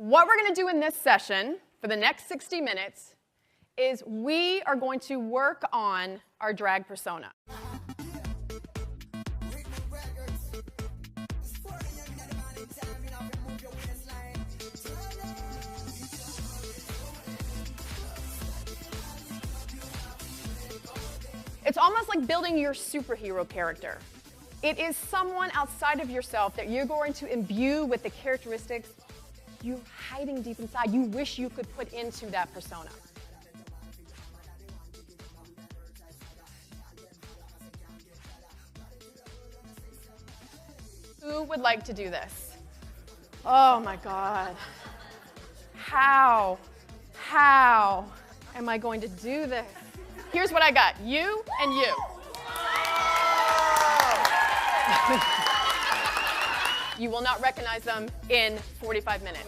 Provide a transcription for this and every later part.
What we're going to do in this session for the next 60 minutes is we are going to work on our drag persona. It's almost like building your superhero character. It is someone outside of yourself that you're going to imbue with the characteristics you're hiding deep inside, you wish you could put into that persona. Who would like to do this? Oh my God. How am I going to do this? Here's what I got, you and you. You will not recognize them in 45 minutes.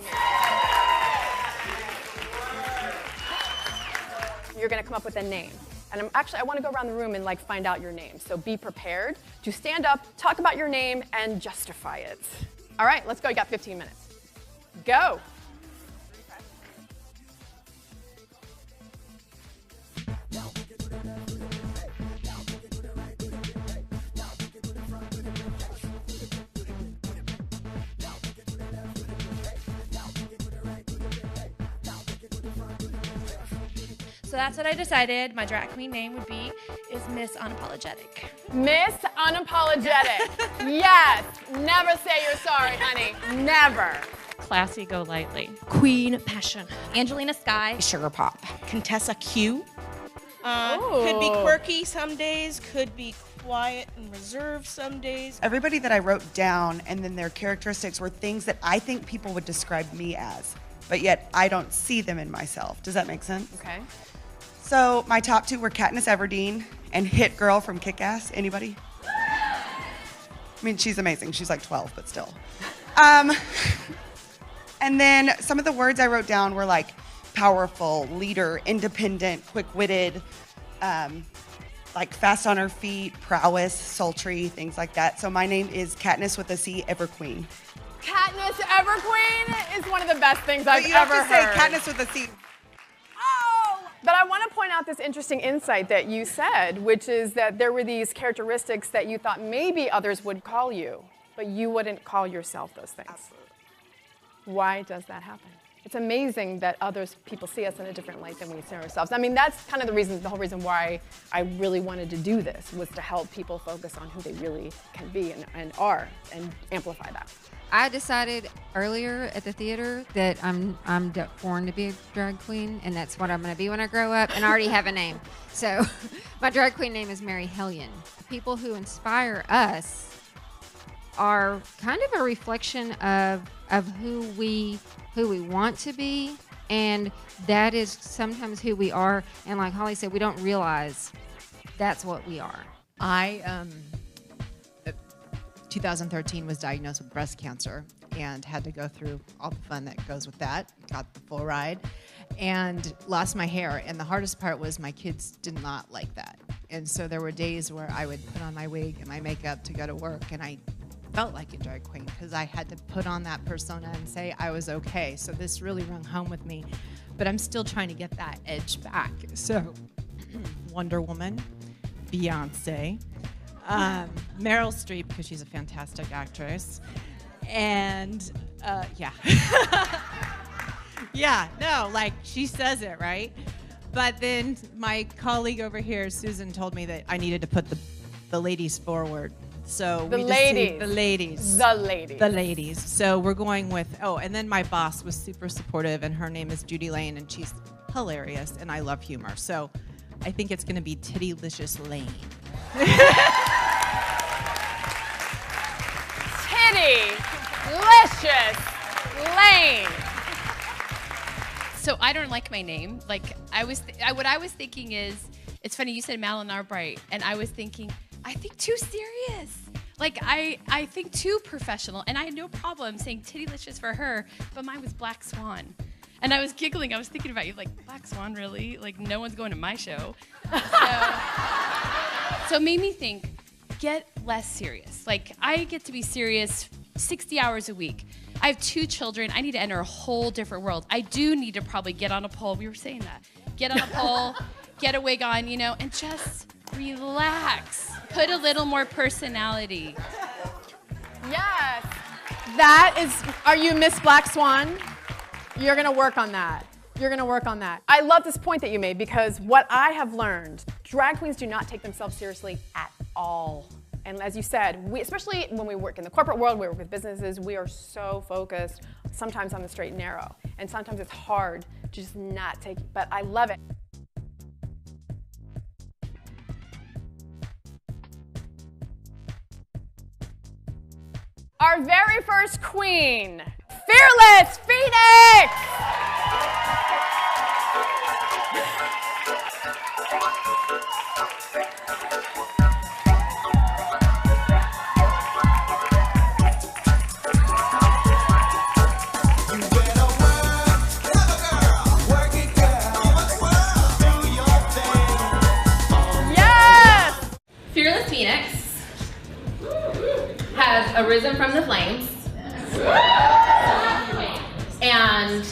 You're gonna come up with a name. And I wanna go around the room and find out your name. So be prepared to stand up, talk about your name, and justify it. All right, let's go, you got 15 minutes. Go. So that's what I decided my drag queen name would be, is Miss Unapologetic. Miss Unapologetic. Yes. Never say you're sorry, honey. Never. Classy, go lightly. Queen Passion. Angelina Sky. Sugar Pop. Contessa Q. Could be quirky some days, could be quiet and reserved some days. Everybody that I wrote down and then their characteristics were things that I think people would describe me as, but yet I don't see them in myself. Does that make sense? Okay. So my top two were Katniss Everdeen and Hit Girl from Kick-Ass. Anybody? I mean, she's amazing. She's like 12, but still. And then some of the words I wrote down were like powerful, leader, independent, quick-witted, like fast on her feet, prowess, sultry, things like that. So my name is Katniss with a C, Everqueen. Katniss Everqueen is one of the best things I've you ever have to say heard. Katniss with a C. But I want to point out this interesting insight that you said, which is that there were these characteristics that you thought maybe others would call you, but you wouldn't call yourself those things. Absolutely. Why does that happen? It's amazing that people see us in a different light than we see ourselves. I mean, that's kind of the whole reason why I really wanted to do this, was to help people focus on who they really can be and are, and amplify that. I decided earlier at the theater that I'm born to be a drag queen, and that's what I'm going to be when I grow up, and I already have a name. So my drag queen name is Mary Hellion. The people who inspire us are kind of a reflection of who we want to be, and that is sometimes who we are. And like Holly said, we don't realize that's what we are. I 2013 was diagnosed with breast cancer and had to go through all the fun that goes with that. Got the full ride and lost my hair. And the hardest part was my kids did not like that. And so there were days where I would put on my wig and my makeup to go to work, and I felt like a drag queen because I had to put on that persona and say I was okay. So this really rung home with me, but I'm still trying to get that edge back. So Wonder Woman, Beyonce, Meryl Streep, because she's a fantastic actress, and yeah. Yeah, no, like she says it, right? But then my colleague over here, Susan, told me that I needed to put the ladies forward. So The ladies. The ladies. So we're going with, and then my boss was super supportive, and her name is Judy Lane, and she's hilarious, and I love humor. So I think it's going to be Tittylicious Lane. Tittylicious Lane. So I don't like my name. Like what I was thinking is, it's funny you said Malin Albright, and I was thinking, I think too serious. Like I think too professional, and I had no problem saying Tittylicious for her, but mine was Black Swan. And I was giggling, I was thinking about you, like, Black Swan, really? Like, no one's going to my show. So it made me think, get less serious. Like, I get to be serious 60 hours a week. I have 2 children. I need to enter a whole different world. I do need to probably get on a pole. We were saying that. Get on a pole, get a wig on, and just relax. Put a little more personality. Yes. That is, are you Miss Black Swan? You're going to work on that. You're going to work on that. I love this point that you made because what I have learned, drag queens do not take themselves seriously at all. And as you said, especially when we work in the corporate world, we work with businesses, we are so focused sometimes on the straight and narrow. And sometimes it's hard to just not take, but I love it. Our very first queen, Fearless Phoenix! Fearless Phoenix has arisen from the flames, and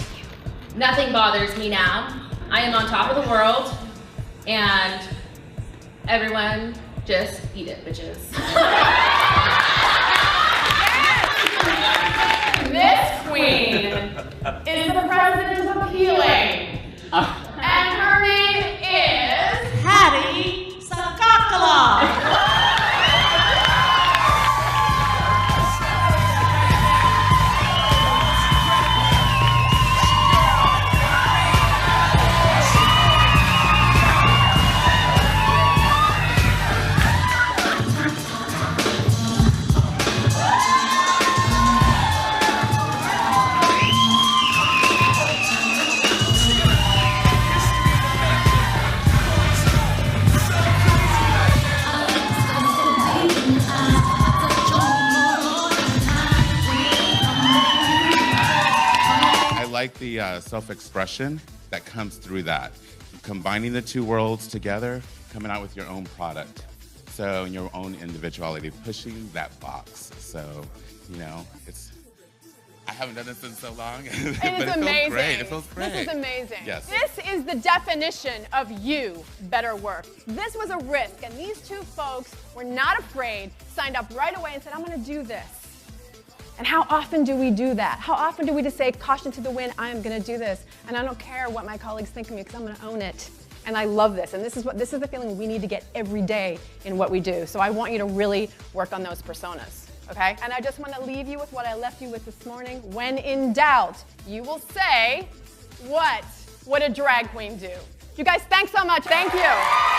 nothing bothers me now. I am on top of the world, and everyone just eat it, bitches. This queen is the president of Healing, and her name is Hattie Sakakala. I like the self-expression that comes through that. Combining the 2 worlds together, coming out with your own product. So, your own individuality, pushing that box. So, I haven't done this in so long. It but is amazing. Feels great. It feels great. This is amazing. Yes. This is the definition of you better work. This was a risk, and these 2 folks were not afraid, signed up right away and said, I'm going to do this. And how often do we do that? How often do we just say, caution to the wind, I am going to do this, and I don't care what my colleagues think of me because I'm going to own it. And I love this, and this is the feeling we need to get every day in what we do. So I want you to really work on those personas, okay? And I just want to leave you with what I left you with this morning. When in doubt, you will say, what would a drag queen do? You guys, thanks so much. Thank you.